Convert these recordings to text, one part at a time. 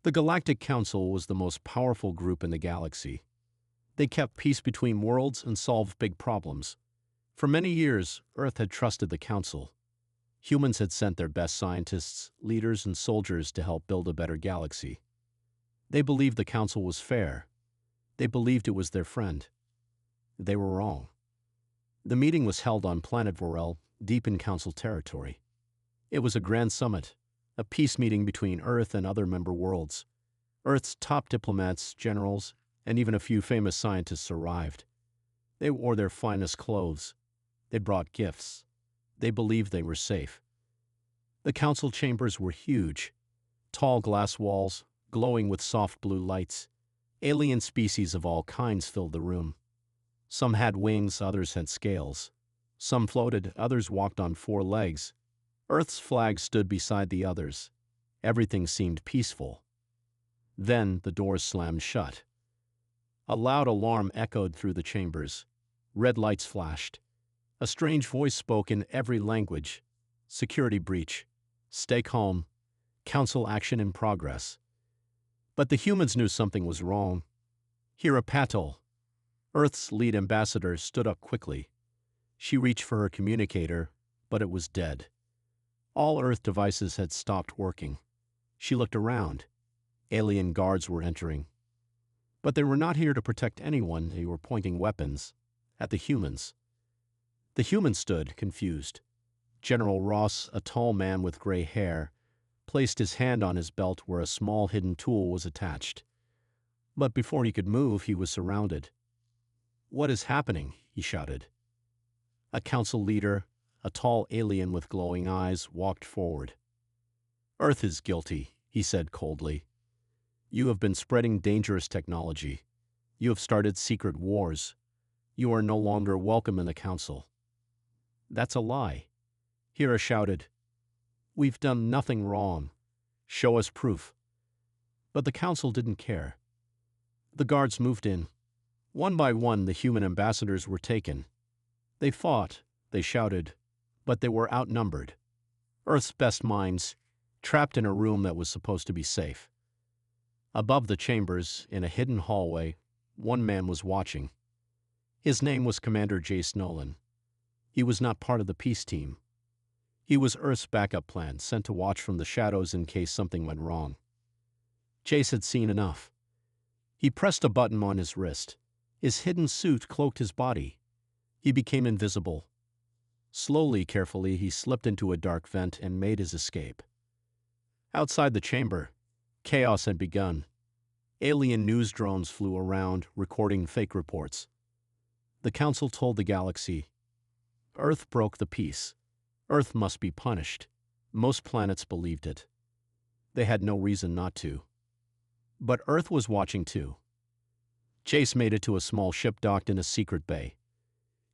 The Galactic Council was the most powerful group in the galaxy. They kept peace between worlds and solved big problems. For many years, Earth had trusted the Council. Humans had sent their best scientists, leaders, and soldiers to help build a better galaxy. They believed the Council was fair. They believed it was their friend. They were wrong. The meeting was held on planet Vorel, deep in Council territory. It was a grand summit, a peace meeting between Earth and other member worlds. Earth's top diplomats, generals, and even a few famous scientists arrived. They wore their finest clothes. They brought gifts. They believed they were safe. The council chambers were huge. Tall glass walls, glowing with soft blue lights. Alien species of all kinds filled the room. Some had wings, others had scales. Some floated, others walked on four legs. Earth's flag stood beside the others. Everything seemed peaceful. Then the doors slammed shut. A loud alarm echoed through the chambers. Red lights flashed. A strange voice spoke in every language. Security breach. Stay calm. Council action in progress. But the humans knew something was wrong. Hira Patel, Earth's lead ambassador, stood up quickly. She reached for her communicator, but it was dead. All Earth devices had stopped working. She looked around. Alien guards were entering. But they were not here to protect anyone. They were pointing weapons at the humans. The humans stood, confused. General Ross, a tall man with gray hair, placed his hand on his belt where a small hidden tool was attached. But before he could move, he was surrounded. "What is happening?" he shouted. A council leader, a tall alien with glowing eyes, walked forward. "Earth is guilty," he said coldly. "You have been spreading dangerous technology. You have started secret wars. You are no longer welcome in the council." "That's a lie," Hira shouted. "We've done nothing wrong. Show us proof." But the council didn't care. The guards moved in. One by one, the human ambassadors were taken. They fought, they shouted, but they were outnumbered. Earth's best minds, trapped in a room that was supposed to be safe. Above the chambers, in a hidden hallway, one man was watching. His name was Commander Jace Nolan. He was not part of the peace team. He was Earth's backup plan, sent to watch from the shadows in case something went wrong. Jace had seen enough. He pressed a button on his wrist. His hidden suit cloaked his body. He became invisible. Slowly, carefully, he slipped into a dark vent and made his escape. Outside the chamber, chaos had begun. Alien news drones flew around, recording fake reports. The council told the galaxy, "Earth broke the peace. Earth must be punished." Most planets believed it. They had no reason not to. But Earth was watching too. Jace made it to a small ship docked in a secret bay.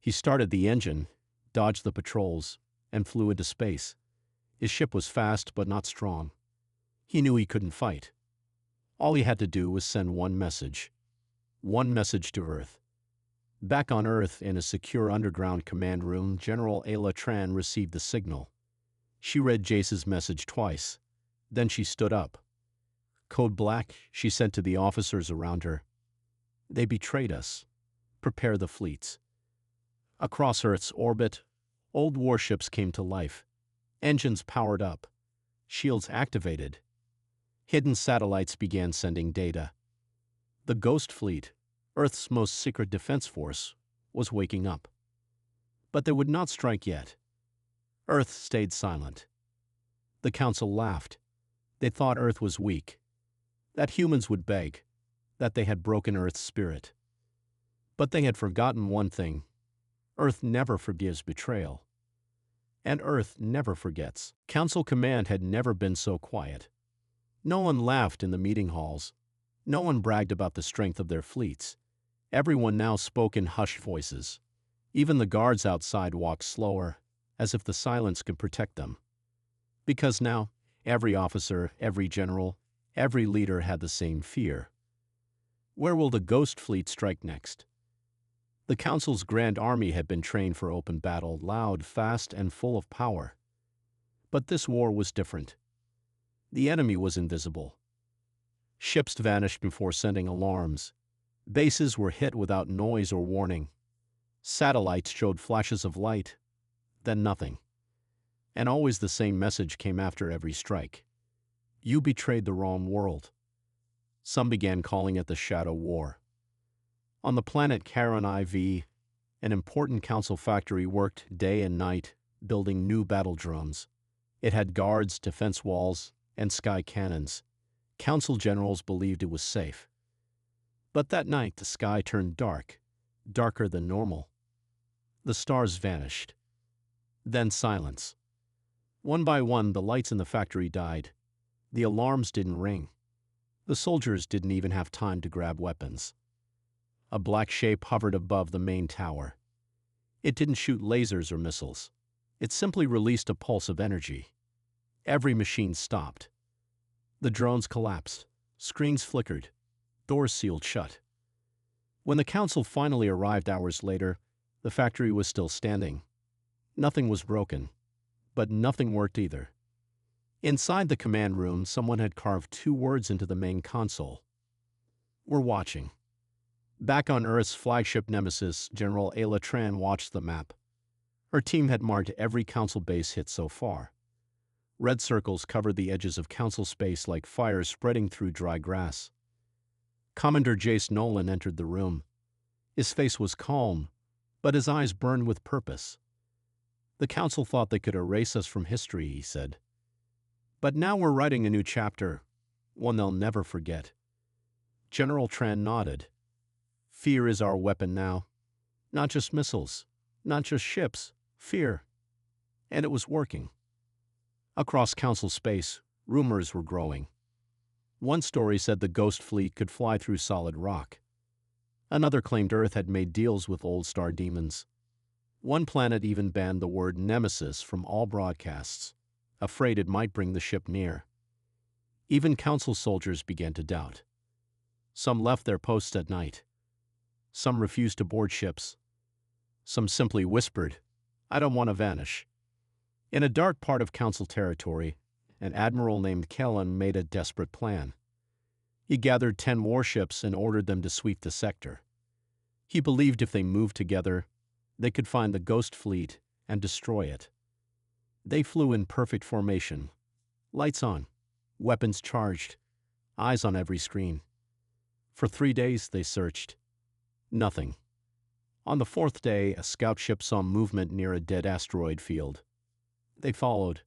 He started the engine, dodged the patrols, and flew into space. His ship was fast but not strong. He knew he couldn't fight. All he had to do was send one message. One message to Earth. Back on Earth, in a secure underground command room, General Ayla Tran received the signal. She read Jace's message twice. Then she stood up. "Code Black," she said to the officers around her. "They betrayed us. Prepare the fleets." Across Earth's orbit, old warships came to life. Engines powered up. Shields activated. Hidden satellites began sending data. The Ghost Fleet, Earth's most secret defense force, was waking up. But they would not strike yet. Earth stayed silent. The council laughed. They thought Earth was weak, that humans would beg, that they had broken Earth's spirit. But they had forgotten one thing. Earth never forgives betrayal. And Earth never forgets. Council command had never been so quiet. No one laughed in the meeting halls. No one bragged about the strength of their fleets. Everyone now spoke in hushed voices. Even the guards outside walked slower, as if the silence could protect them. Because now, every officer, every general, every leader had the same fear. Where will the Ghost Fleet strike next? The Council's Grand Army had been trained for open battle, loud, fast, and full of power. But this war was different. The enemy was invisible. Ships vanished before sending alarms. Bases were hit without noise or warning. Satellites showed flashes of light, then nothing. And always the same message came after every strike. You betrayed the wrong world. Some began calling it the Shadow War. On the planet Charon IV, an important council factory worked day and night, building new battle drones. It had guards, defense walls, and sky cannons. Council generals believed it was safe. But that night the sky turned dark, darker than normal. The stars vanished. Then silence. One by one, the lights in the factory died. The alarms didn't ring. The soldiers didn't even have time to grab weapons. A black shape hovered above the main tower. It didn't shoot lasers or missiles. It simply released a pulse of energy. Every machine stopped. The drones collapsed. Screens flickered. Doors sealed shut. When the council finally arrived hours later, the factory was still standing. Nothing was broken, but nothing worked either. Inside the command room, someone had carved 2 words into the main console. We're watching. Back on Earth's flagship nemesis, General Ayla Tran watched the map. Her team had marked every council base hit so far. Red circles covered the edges of council space like fires spreading through dry grass. Commander Jace Nolan entered the room. His face was calm, but his eyes burned with purpose. The council thought they could erase us from history, he said. But now we're writing a new chapter, one they'll never forget. General Tran nodded. Fear is our weapon now. Not just missiles, not just ships, fear. And it was working. Across council space, rumors were growing. One story said the Ghost Fleet could fly through solid rock. Another claimed Earth had made deals with old star demons. One planet even banned the word Nemesis from all broadcasts, afraid it might bring the ship near. Even council soldiers began to doubt. Some left their posts at night. Some refused to board ships. Some simply whispered, I don't want to vanish. In a dark part of council territory, an admiral named Kellen made a desperate plan. He gathered 10 warships and ordered them to sweep the sector. He believed if they moved together, they could find the Ghost Fleet and destroy it. They flew in perfect formation. Lights on, weapons charged, eyes on every screen. For 3 days they searched. Nothing. On the 4th day, a scout ship saw movement near a dead asteroid field. They followed.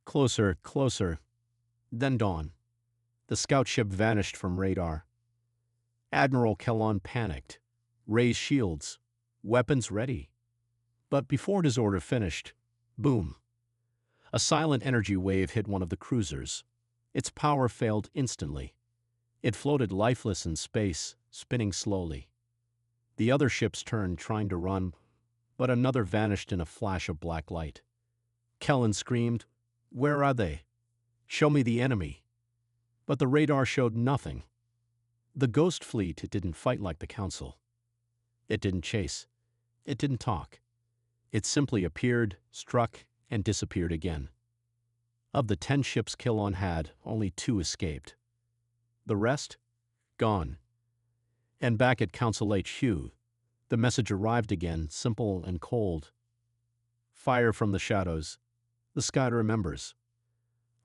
Closer, closer. Then dawn. The scout ship vanished from radar. Admiral Kellon panicked. Raised shields. Weapons ready. But before his order finished, boom. A silent energy wave hit one of the cruisers. Its power failed instantly. It floated lifeless in space, spinning slowly. The other ships turned, trying to run, but another vanished in a flash of black light. Kellen screamed, Where are they? Show me the enemy. But the radar showed nothing. The Ghost Fleet didn't fight like the Council. It didn't chase. It didn't talk. It simply appeared, struck, and disappeared again. Of the 10 ships Killon had, only 2 escaped. The rest? Gone. And back at Council HQ, the message arrived again, simple and cold. Fire from the shadows. The sky remembers.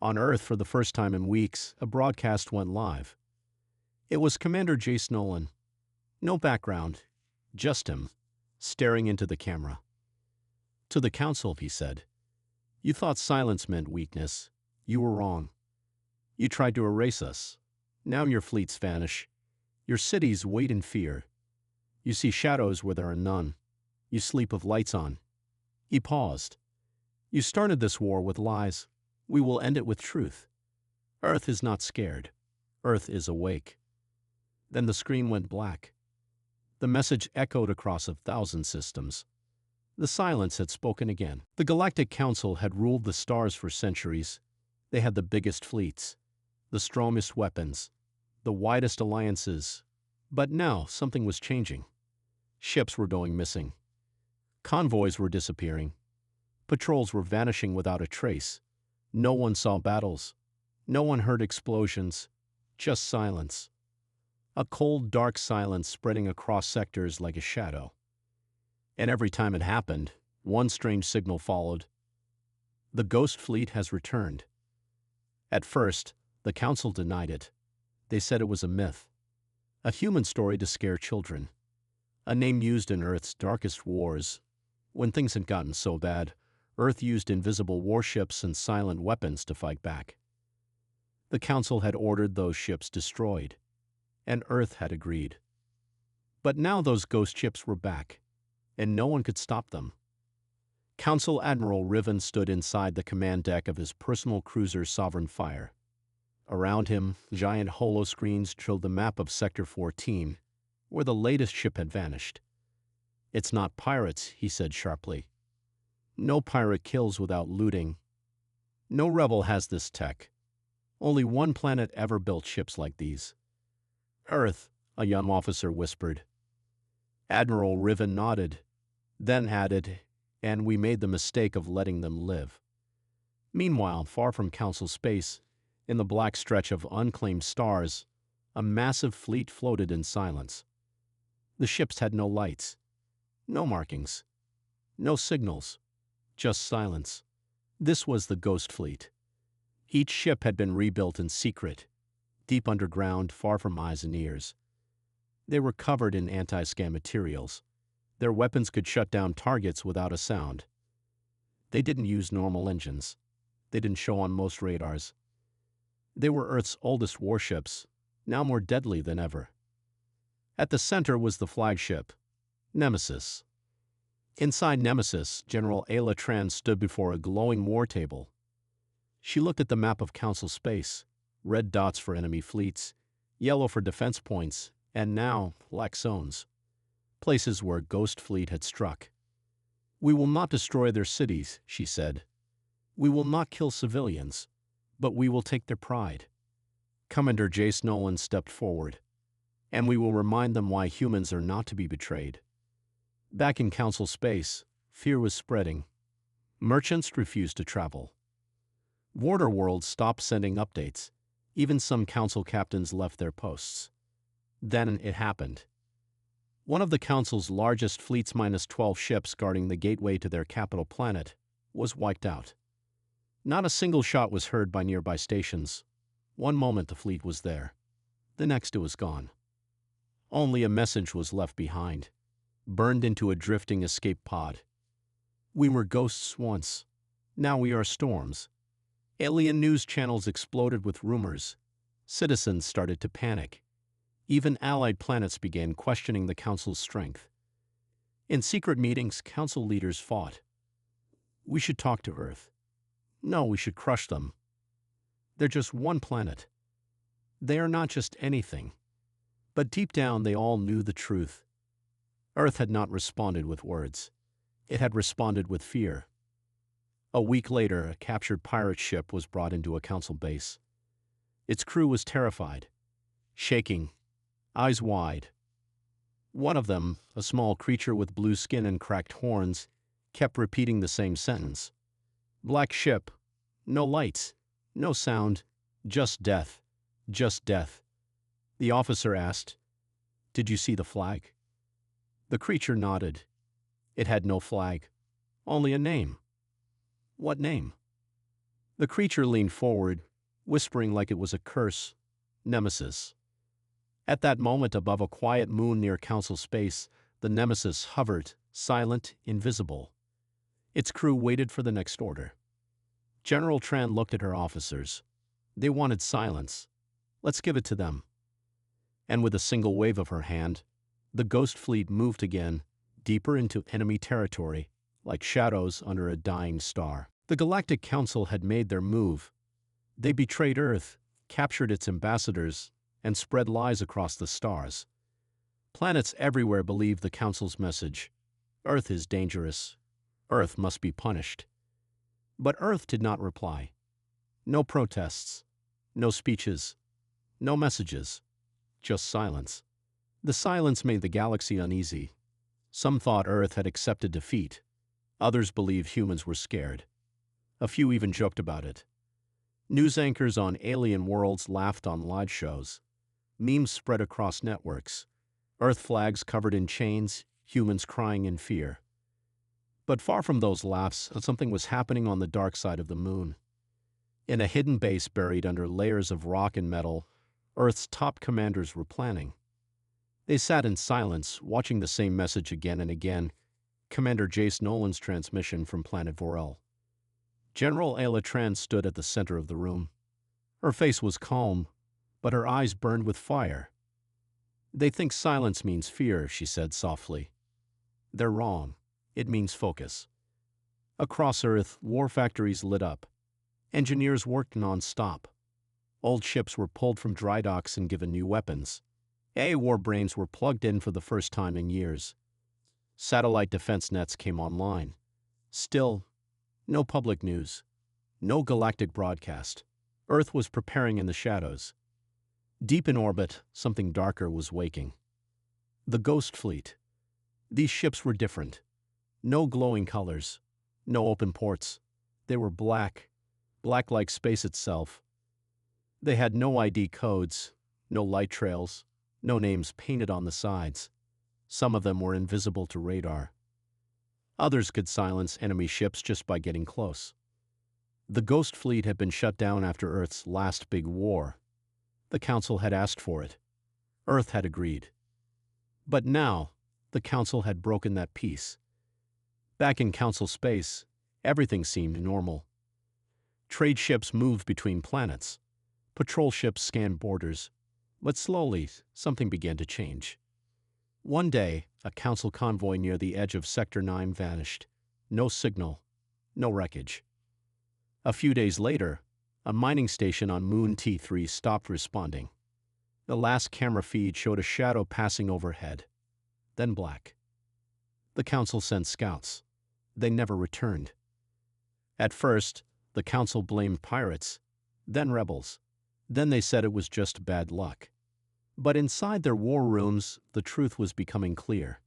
On Earth, for the first time in weeks, a broadcast went live. It was Commander Jace Nolan. No background, just him, staring into the camera. To the Council, he said, You thought silence meant weakness. You were wrong. You tried to erase us. Now your fleets vanish. Your cities wait in fear. You see shadows where there are none. You sleep with lights on. He paused. You started this war with lies. We will end it with truth. Earth is not scared. Earth is awake. Then the screen went black. The message echoed across 1,000 systems. The silence had spoken again. The Galactic Council had ruled the stars for centuries. They had the biggest fleets, the strongest weapons, the widest alliances. But now something was changing. Ships were going missing. Convoys were disappearing. Patrols were vanishing without a trace. No one saw battles. No one heard explosions. Just silence. A cold, dark silence spreading across sectors like a shadow. And every time it happened, one strange signal followed. The ghost fleet has returned. At first, the council denied it. They said it was a myth, a human story to scare children, a name used in Earth's darkest wars. When things had gotten so bad, Earth used invisible warships and silent weapons to fight back. The council had ordered those ships destroyed, and Earth had agreed. But now those ghost ships were back, and no one could stop them. Council Admiral Riven stood inside the command deck of his personal cruiser Sovereign Fire. Around him, giant holoscreens showed the map of Sector 14, where the latest ship had vanished. "It's not pirates," he said sharply. "No pirate kills without looting. No rebel has this tech. Only one planet ever built ships like these." "Earth," a young officer whispered. Admiral Riven nodded, then added, "And we made the mistake of letting them live." Meanwhile, far from Council space, in the black stretch of unclaimed stars, a massive fleet floated in silence. The ships had no lights, no markings, no signals, just silence. This was the Ghost Fleet. Each ship had been rebuilt in secret, deep underground, far from eyes and ears. They were covered in anti-scam materials. Their weapons could shut down targets without a sound. They didn't use normal engines. They didn't show on most radars. They were Earth's oldest warships, now more deadly than ever. At the center was the flagship, Nemesis. Inside Nemesis, General Ayla Tran stood before a glowing war table. She looked at the map of Council space, red dots for enemy fleets, yellow for defense points, and now black zones, places where Ghost Fleet had struck. "We will not destroy their cities," she said. "We will not kill civilians, but we will take their pride." Commander Jace Nolan stepped forward. "And we will remind them why humans are not to be betrayed." Back in Council space, fear was spreading. Merchants refused to travel. Border worlds stopped sending updates. Even some Council captains left their posts. Then it happened. One of the Council's largest fleets, -12 ships guarding the gateway to their capital planet, was wiped out. Not a single shot was heard by nearby stations. One moment the fleet was there. The next it was gone. Only a message was left behind, burned into a drifting escape pod. "We were ghosts once. Now we are storms." Alien news channels exploded with rumors. Citizens started to panic. Even allied planets began questioning the Council's strength. In secret meetings, Council leaders fought. "We should talk to Earth." "No, we should crush them. They're just one planet. They are not just anything." But deep down, they all knew the truth. Earth had not responded with words. It had responded with fear. A week later, a captured pirate ship was brought into a Council base. Its crew was terrified, shaking, eyes wide. One of them, a small creature with blue skin and cracked horns, kept repeating the same sentence. "Black ship. No lights. No sound. Just death. Just death." The officer asked, "Did you see the flag?" The creature nodded. It had no flag, only a name. "What name?" The creature leaned forward, whispering like it was a curse, "Nemesis." At that moment, above a quiet moon near Council space, the Nemesis hovered, silent, invisible. Its crew waited for the next order. General Tran looked at her officers. They wanted silence. "Let's give it to them." And with a single wave of her hand, the Ghost Fleet moved again, deeper into enemy territory, like shadows under a dying star. The Galactic Council had made their move. They betrayed Earth, captured its ambassadors, and spread lies across the stars. Planets everywhere believed the Council's message. Earth is dangerous. Earth must be punished. But Earth did not reply. No protests, no speeches, no messages, just silence. The silence made the galaxy uneasy. Some thought Earth had accepted defeat. Others believed humans were scared. A few even joked about it. News anchors on alien worlds laughed on live shows. Memes spread across networks. Earth flags covered in chains, humans crying in fear. But far from those laughs, something was happening on the dark side of the moon. In a hidden base buried under layers of rock and metal, Earth's top commanders were planning. They sat in silence, watching the same message again and again, Commander Jace Nolan's transmission from planet Vorel. General Ayla Tran stood at the center of the room. Her face was calm, but her eyes burned with fire. "They think silence means fear," she said softly. "They're wrong. It means focus." Across Earth, war factories lit up. Engineers worked non-stop. Old ships were pulled from dry docks and given new weapons. AI war brains were plugged in for the first time in years. Satellite defense nets came online. Still, no public news. No galactic broadcast. Earth was preparing in the shadows. Deep in orbit, something darker was waking. The Ghost Fleet. These ships were different. No glowing colors. No open ports. They were black. Black like space itself. They had no ID codes, no light trails, no names painted on the sides. Some of them were invisible to radar. Others could silence enemy ships just by getting close. The Ghost Fleet had been shut down after Earth's last big war. The Council had asked for it. Earth had agreed. But now, the Council had broken that peace. Back in Council space, everything seemed normal. Trade ships moved between planets. Patrol ships scanned borders. But slowly, something began to change. One day, a Council convoy near the edge of Sector 9 vanished. No signal. No wreckage. A few days later, a mining station on Moon T3 stopped responding. The last camera feed showed a shadow passing overhead. Then black. The Council sent scouts. They never returned. At first, the Council blamed pirates, then rebels. Then they said it was just bad luck. But inside their war rooms, the truth was becoming clear.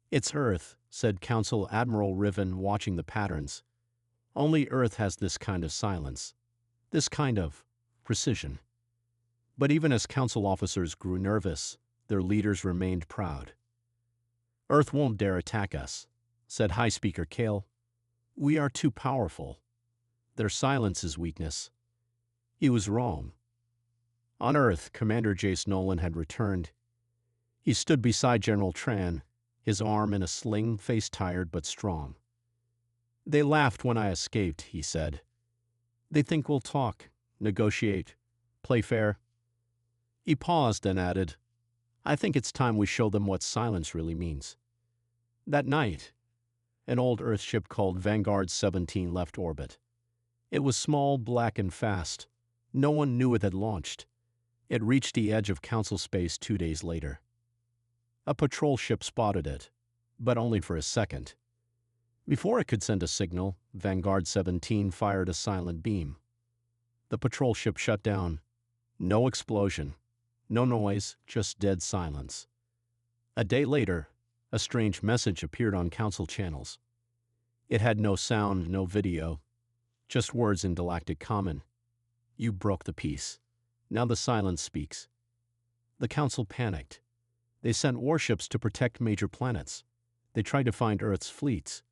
"It's Earth," said Council Admiral Riven, watching the patterns. "Only Earth has this kind of silence. This kind of precision." But even as Council officers grew nervous, their leaders remained proud. "Earth won't dare attack us," said High Speaker Kale. "We are too powerful. Their silence is weakness." He was wrong. On Earth, Commander Jace Nolan had returned. He stood beside General Tran, his arm in a sling, face tired but strong. "They laughed when I escaped," he said. "They think we'll talk, negotiate, play fair." He paused and added, "I think it's time we show them what silence really means." That night, an old Earth ship called Vanguard 17 left orbit. It was small, black, and fast. No one knew it had launched. It reached the edge of Council space 2 days later. A patrol ship spotted it, but only for a second. Before it could send a signal, Vanguard 17 fired a silent beam. The patrol ship shut down. No explosion, no noise, just dead silence. A day later, a strange message appeared on Council channels. It had no sound, no video, just words in Galactic Common. "You broke the peace. Now the silence speaks." The Council panicked. They sent warships to protect major planets. They tried to find Earth's fleets.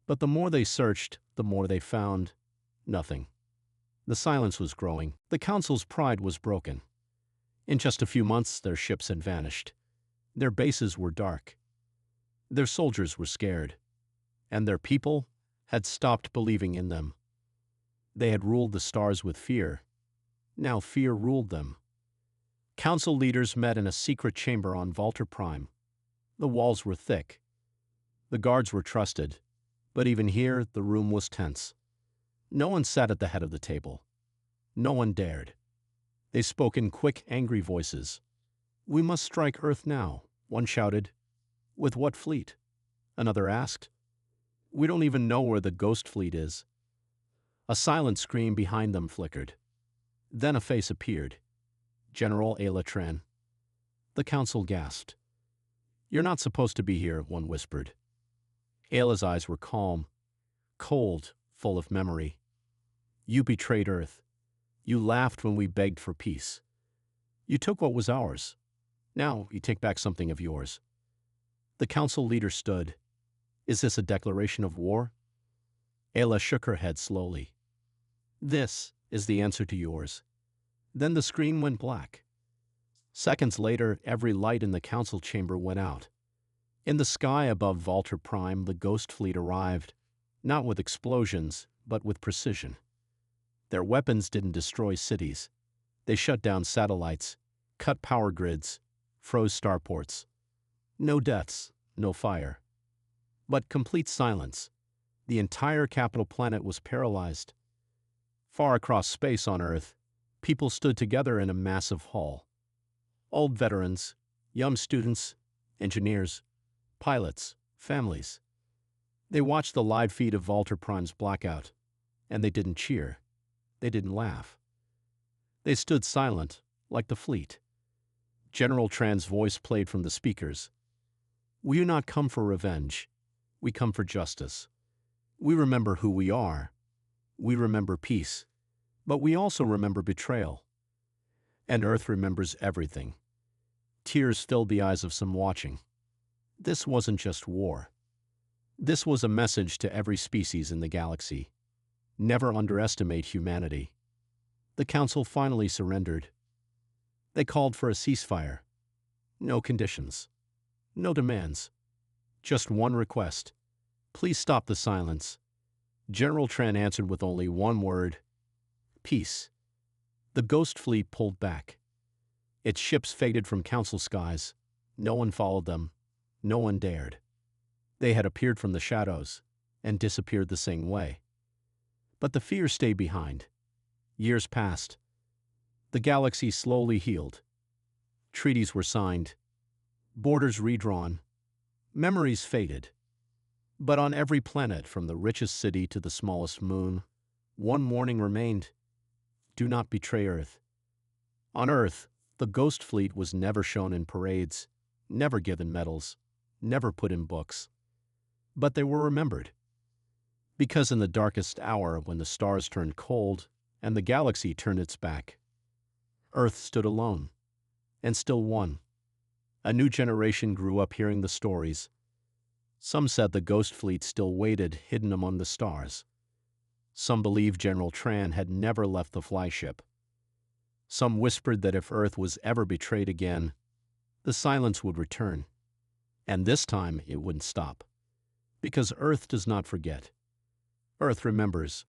But the more they searched, the more they found nothing. The silence was growing. The Council's pride was broken. In just a few months, their ships had vanished. Their bases were dark. Their soldiers were scared. And their people had stopped believing in them. They had ruled the stars with fear. Now fear ruled them. Council leaders met in a secret chamber on Volta Prime. The walls were thick. The guards were trusted. But even here, the room was tense. No one sat at the head of the table. No one dared. They spoke in quick, angry voices. "We must strike Earth now," one shouted. "With what fleet?" Another asked. "We don't even know where the Ghost Fleet is." A silent scream behind them flickered. Then a face appeared. General Ayla Tran. The Council gasped. "You're not supposed to be here," one whispered. Ayla's eyes were calm, cold, full of memory. "You betrayed Earth. You laughed when we begged for peace. You took what was ours. Now you take back something of yours. The council leader stood. Is this a declaration of war? Ayla shook her head slowly. This is the answer to yours. Then the screen went black. Seconds later, every light in the council chamber went out. In the sky above Volta Prime, the ghost fleet arrived, not with explosions, but with precision. Their weapons didn't destroy cities. They shut down satellites, cut power grids, froze starports. No deaths, no fire. But complete silence. The entire capital planet was paralyzed. Far across space on Earth, people stood together in a massive hall. Old veterans, young students, engineers, pilots, families. They watched the live feed of Volta Prime's blackout, and they didn't cheer. They didn't laugh. They stood silent, like the fleet. General Tran's voice played from the speakers. We do not come for revenge. We come for justice. We remember who we are. We remember peace. But we also remember betrayal. And Earth remembers everything. Tears filled the eyes of some watching. This wasn't just war. This was a message to every species in the galaxy. Never underestimate humanity. The Council finally surrendered. They called for a ceasefire. No conditions. No demands. Just one request. Please stop the silence. General Tran answered with only one word. Peace. The Ghost Fleet pulled back. Its ships faded from Council skies. No one followed them. No one dared. They had appeared from the shadows and disappeared the same way. But the fear stayed behind. Years passed. The galaxy slowly healed. Treaties were signed. Borders redrawn. Memories faded. But on every planet, from the richest city to the smallest moon, one warning remained. Do not betray Earth. On Earth, the Ghost Fleet was never shown in parades, never given medals, never put in books. But they were remembered. Because in the darkest hour, when the stars turned cold and the galaxy turned its back, Earth stood alone, and still won. A new generation grew up hearing the stories. Some said the Ghost Fleet still waited, hidden among the stars. Some believed General Tran had never left the flyship. Some whispered that if Earth was ever betrayed again, the silence would return. And this time it wouldn't stop. Because Earth does not forget. Earth remembers.